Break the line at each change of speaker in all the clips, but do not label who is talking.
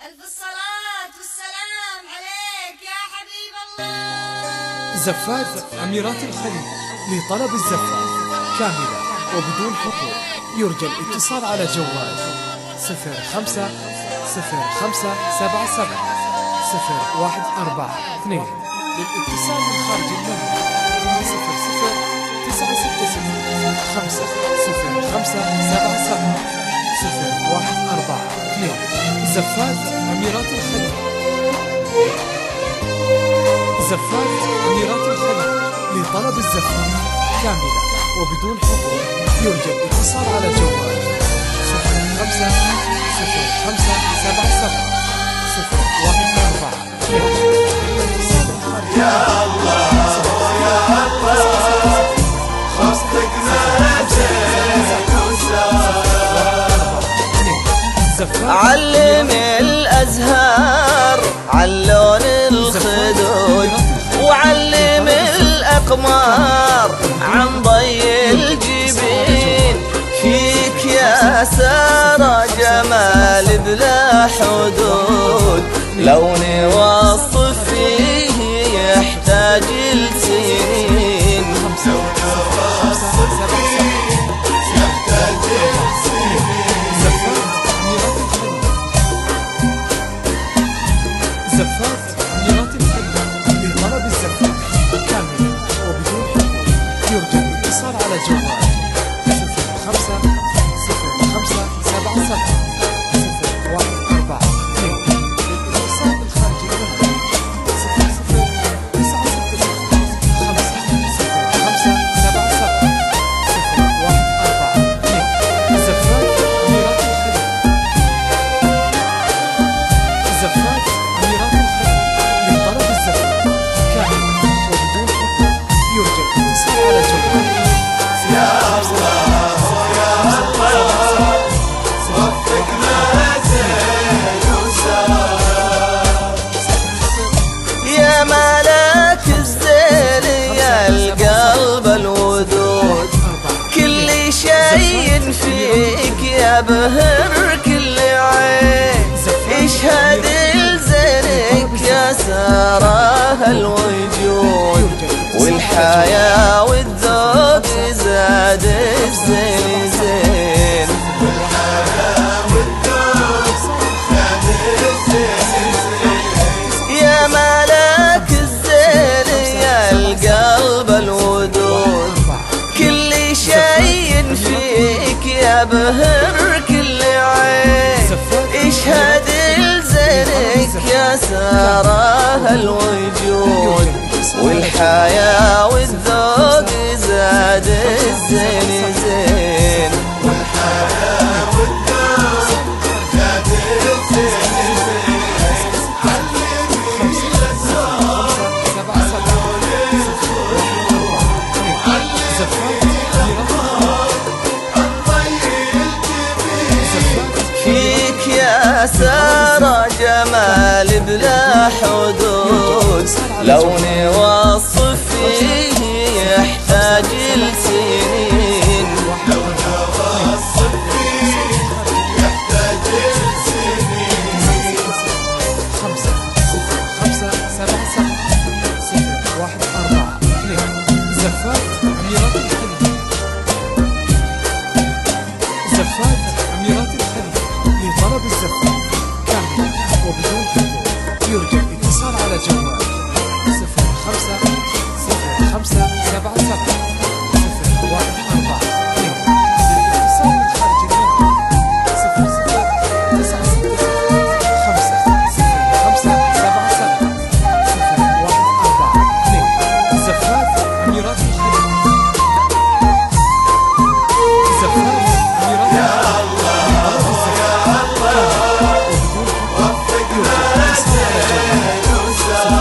ألف الصلاة والسلام عليك يا حبيب الله.
زفات أميرات الخليج لطلب الزفة كاملة وبدون حقوق. يرجى الاتصال على جوال 05 05 77 0142. للاتصال من خارج المملكة 00 960 505 77 0142. زفات أميرات الخليج. زفات أميرات الخليج لطلب الزفة كاملة وبدون حقوق. يرجى الاتصال على جوال 05 05 77 0142.
يا الله يا الله خصتك
علم الأزهار علون الخدود وعلم الأقمار عن ضي الجبين. فيك يا سارة جمال بلا حدود، لو نوصف فيه يحتاج لسنين.
زفات أميرات الخليج لطلب الزفة كاملة وبدون حقوق. يرجى الاتصال على جوال 05 05 77 0142. للاتصال من خارج المملكة 00 960 505 77 0142. زفات أميرات الخليج. زفات أميرات الخليج لطلب الزفة كاملة وبدون حقوق. يرجى الاتصال على جوال
يا الله يا الله وفقنا زين وسار.
يا ملاك الزين يا القلب الودود، كل شيء فيك يبهر كل عين. اشهد لزينك يا سارة الوجود، والحياة والذوق زاد الزين زين. يا ملاك الزين يا القلب الودود، كل شيء فيك يبهر كل عين. اشهد لزينك يا سارة الوجود، والحياة والذوق زاد الزين زين. فيك يا سارة جمال بلا حدود، لو نوصف فيه يحتاج لسنين.
لو نوصف فيه يحتاج لسنين.
5 05 77 0142. زفات أميرات الخليج. زفات أميرات الخليج لطلب الزفة كاملة وبدون حقوق. يرجى الاتصال على جوال 05 05 77 0142. للاتصال من خارج المملكة 00 960 505 77 0142. زفات أميرات الخليج. زفات أميرات
يا الله يا الله وفقنا زين وسار.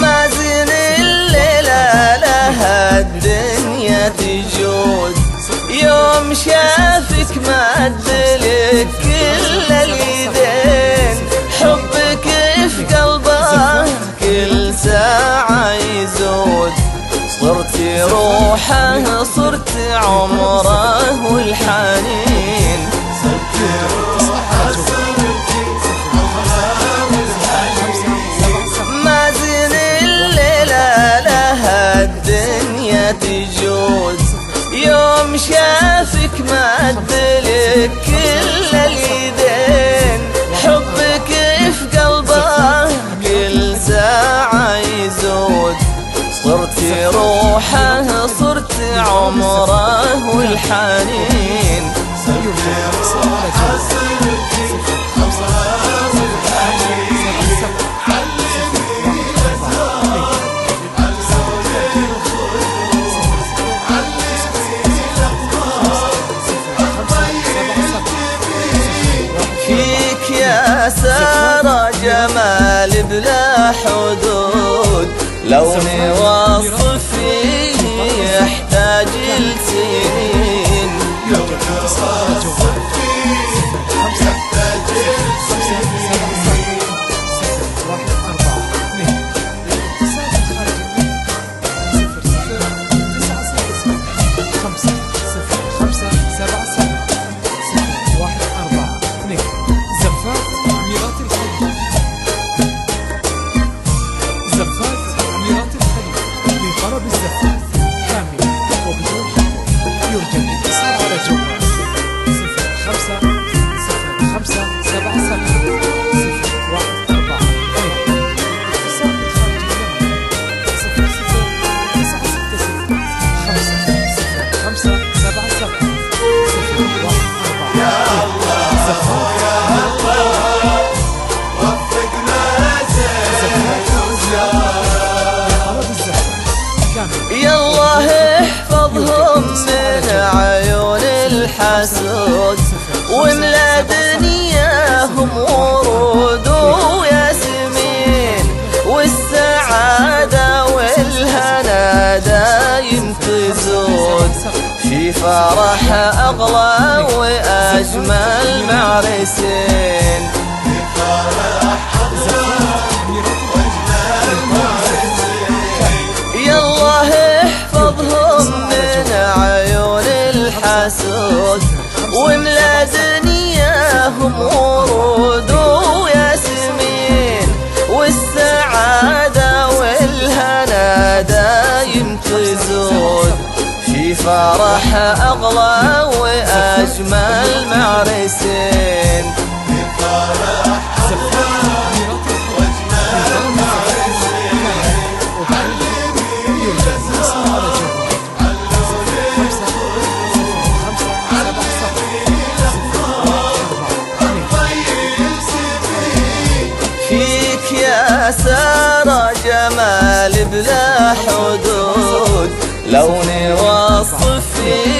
مازن الليلة لها الدنيا تجود، يوم شافك مدلك كل اليدين. حبك في قلبه كل ساعة يزود، صرت روحه صرت عمره والحنين.
صرت روحه
العمره والحنين.
يرجى الاتصال على
فيك يا سارة جمال بلا حدود، لو نوصف فيه يحتاج لسنين. يالله احفظهم من عيون الحسود، واملا دنياهم ورود وياسمين، والسعادة والهنا دايم تزود، في فرح أغلى وأجمل معرسين. يالله احفظهم من عيون الحسود، واملا دنياهم ورود وياسمين، والسعادة والهنا دايم تزود، في فرح أغلى وأجمل معرسين. فيك يا سارة جمال بلا حدود، لو نوصف فيه